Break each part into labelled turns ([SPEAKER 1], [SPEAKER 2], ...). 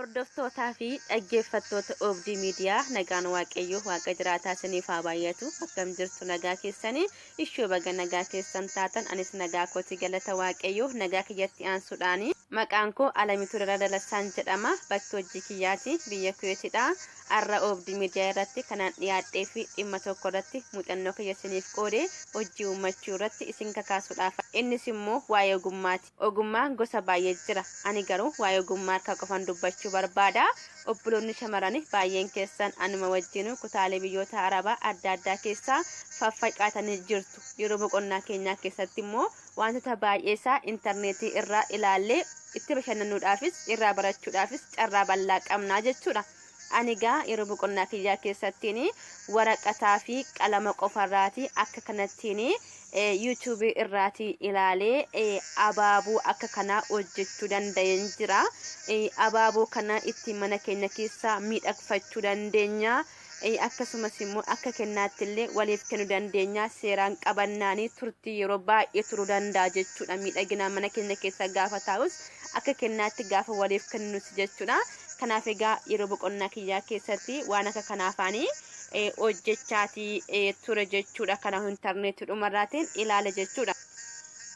[SPEAKER 1] Hordoftoota fi dhaggeeffattoota Oobdii Miidiyaa nagaan waaqayyoo waaqa jiraataa isiniif haa baay'atu. Akkam jirtu nagaa keessanii ishoo baga nagaa keessan taatan anis nagaa kooti galata waaqayyoo nagaa kiyyatti aansuudhaani. Maqaan koo Alamituu Dalasaan jedhama. Bakki hojii kiyyaati biyya Kuweetidha. Arra Oobdii Miidiyaa irratti kanaan dhiyaadhee fi dhimma tokko irratti muuxannoo kiyya isiniif qoode hojii uumachuu irratti isin kakaasuudhaaf. Innis immoo waa'ee ogummaati. Ogummaan gosa baay'ee jira. Ani garuu waa'ee ogummaa harka qofan dubbachuu barbaada. Obboloonni shamarranii baay'een keessan anuma wajjin kutaalee biyyoota Arabaa adda addaa keessaa faffaqaatanii jirtu. Yeroo boqonnaa keenyaa keessatti immoo wantoota baay'eesaa intarneetii irraa ilaallee itti bashannanuudhaafis irraa barachuudhaafis carraa bal'aa qabnaa jechuudha. Ani gaa yeroo boqonnaa kiyyaa keessattiin waraqataa fi qalama qofarraati akka kanattiin YouTube irraati ilaalee abaaboo akka kanaa hojjechuu danda'een jira. Abaaboo kana itti mana keenya keessaa miidhagfachuu dandeenya. Akkasumas immoo akka kennaatti illee waliif kennuu dandeenya. Seeraan qabannaanii turtii yeroo baay'ee turuu danda'a jechuudha. Miidhagina mana keenya keessa gaafa taa'us akka kennaatti gaafa waliif kennus jechuudha. Kanaaf egaa yeroo boqonnaa kiyyaa keessatti waan akka kanaafaanii hojjechaati ture jechuudha. Kana intarneetii dhumarraatiin ilaala jechuudha.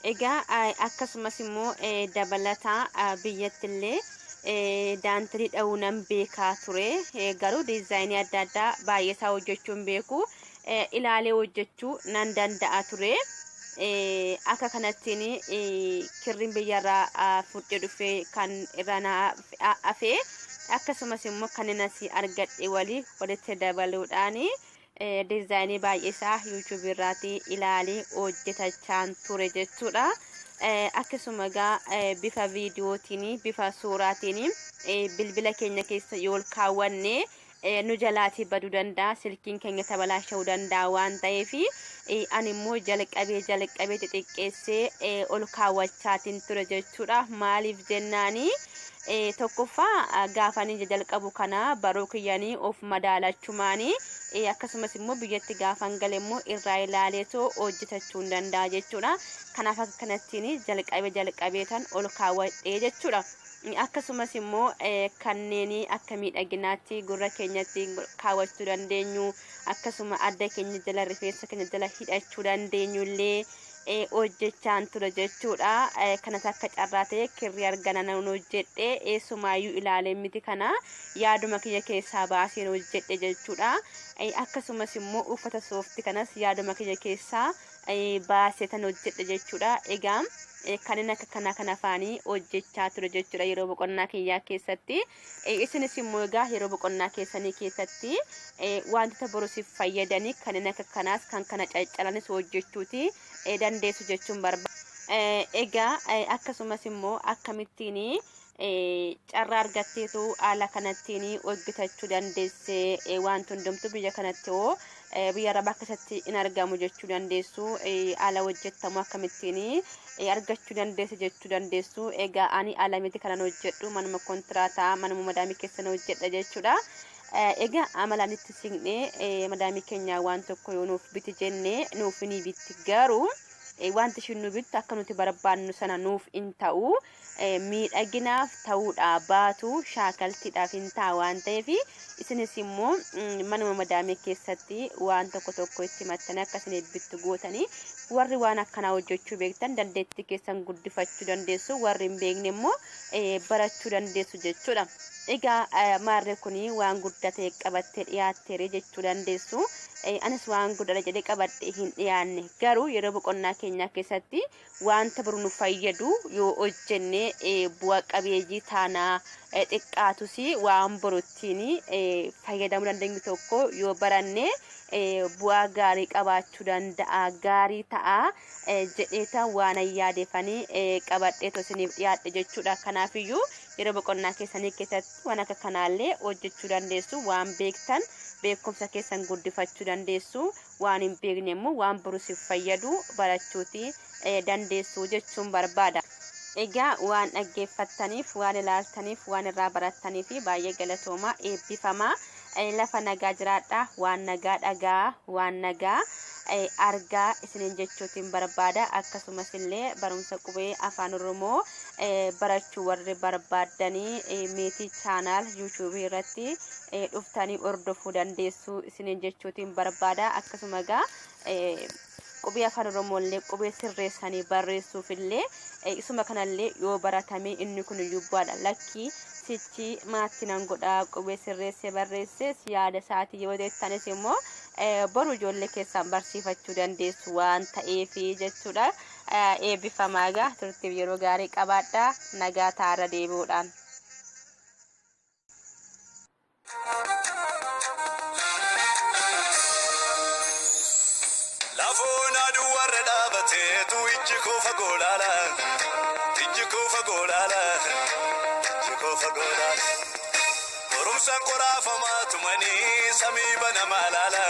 [SPEAKER 1] Egaa akkasumas immoo dabalataa biyyattillee daantirii dha'uu nan beekaa ture. Garuu diizaayinii adda addaa baay'eesaa hojjechuun beeku. Ilaalee hojjechuu nan danda'a ture. Akka kanattiin kirriin biyyarraa fudhee dhufee kan irraa hafee akkasumas immoo kan inni asii argadhe walitti dabaluudhaan diizaayinii baay'eesaa YouTube irraati ilaalee hojjetachaan ture jechuudha. Akkasuma egaa bifa viidiyootiin bifa suuraatiin bilbila keenya keessa yoo kaawwanne nu jalaatii baduu danda'a, silkiin keenya tabalaasha'uu danda'a waan ta'eef ani immoo jalqabee xixiqqeessee ol kaawwachaatiin ture jechuudha. Maaliif jennaanii tokkoffaa gaafanii jalqabu kana baroo kiyyanii of madaalachumaanii akkasumas immoo biyyatti gaafan gale immoo irraa ilaaleetoo hojjetachuu hin danda'a jechuudha. Kanaaf akka kanattiin jalqabee tan ol kaawwadhee jechuudha. Akkasumas immoo kanneen akka miidhaginaatti gurra keenyatti kaawwachuu dandeenyu akkasuma adda keenya jala rifeensa keenya jala hidhachuu dandeenyu illee hojjechaan ture jechuudha. Kanas akka carraa ta'e kirrii argana nan hojjedhe eessumaayyuu ilaalee miti kana yaaduma kiyya keessaa baaseen hojjedhe jechuudha. Akkasumas immoo uffata sooftii kanas yaaduma kiyya keessaa baasee tan hojjedhe jechuudha. Egaa kanneen akka kana afaanii hojjechaa ture jechuudha yeroo boqonnaa kiyyaa keessatti. Isinis immoo egaa yeroo boqonnaa keessanii keessatti wantoota borusiif fayyadanii kanneen akka kanaas kan kana caccalanis hojjechuuti dandeessu jechuun barbaada. Egaa akkasumas immoo akkamittiin carraa argatteetu haala kanattiin hojjetachuu dandeesse wanti hundumtu biyya kanatti hoo biyya Arabaa keessatti in argamu jechuu dandeessu. Haala hojjetamu akkamittiin argachuu dandeessu jechuu dandeessu. Egaa ani Alamiitii kanan hojjedhu manuma kontiraataa manuma madaamii keessan hojjedha jechuudha. Egaa amalaan itti siqnee madaamii keenya waan tokko yoo nuuf biti jennee nuuf ni bitti garuu wanti ishiin nu bittu akka nuti barbaannu sana nuuf hin ta'u. Miidhaginaaf ta'uudha baatu shaakaltiidhaaf hin ta'a waan ta'eef isinis immoo manuma madaamii keessatti waan tokko itti mattanii akkasiin bittu gootanii warri waan akkanaa hojjechuu beektan dandeettii keessan guddifachuu dandeessu, warri hin beekne immoo barachuu dandeessu jechuudha. Egaa maarree kuni waan guddatee qabattee dhiyaatteere jechuu dandeessu. Anis waan guddaa jedhee qabadhee hin dhiyaanne garuu yeroo boqonnaa keenyaa keessatti wanta biroo nu fayyadu yoo hojjenne bu'a qabeeyyii taanaa xiqqaatus waan birootiin fayyadamuu dandeenyu tokko yoo baranne bu'aa gaarii qabaachuu danda'a, gaarii ta'a jedheeta waan yaadeefanii qabadhee isiniif dhiyaadhe jechuudha. Kanaafiyyuu yeroo boqonnaa keessanii keessatti waan akka kanaallee hojjechuu dandeessu. Waan beektan beekumsa keessan guddifachuu dandeessu, waan hin beekne immoo waan biroosiif fayyadu barachuuti dandeessu jechuun barbaada. Egaa waan dhaggeeffattaniif, waan ilaaltaniif, waan irraa barattaniif baay'ee galatooma, eebbifamaa. Lafa nagaa jiraadha, waan nagaa dhagaa, waan nagaa argaa isiniin jechuutiin barbaada. Akkasumas illee barumsa qubee afaan Oromoo barachuu warri barbaadanii meetii channel YouTube irratti dhuftanii ordofuu dandeessu isiniin jechuutiin barbaada akkasuma gaa qubee afaan Oromoolee qubee sirreessanii barreessuuf illee isuma kanallee yoo baratame inni kun yubbaadha lakki sichi maattinan godhaa qubee sirreessee barreessee yaada saatii yoo deettanis immoo boru ijoollee keessan barsiifachuu dandeessu waan ta'eef jechuudha eebbifamaagaa turtiif yeroo gaarii qabaadhaa nagaa taara deebi'uudhaan
[SPEAKER 2] Lafona duwarra dhaabate tu ijji koo fagoolaala Oromsaan qoraafamaa tumanii samii bana maalaala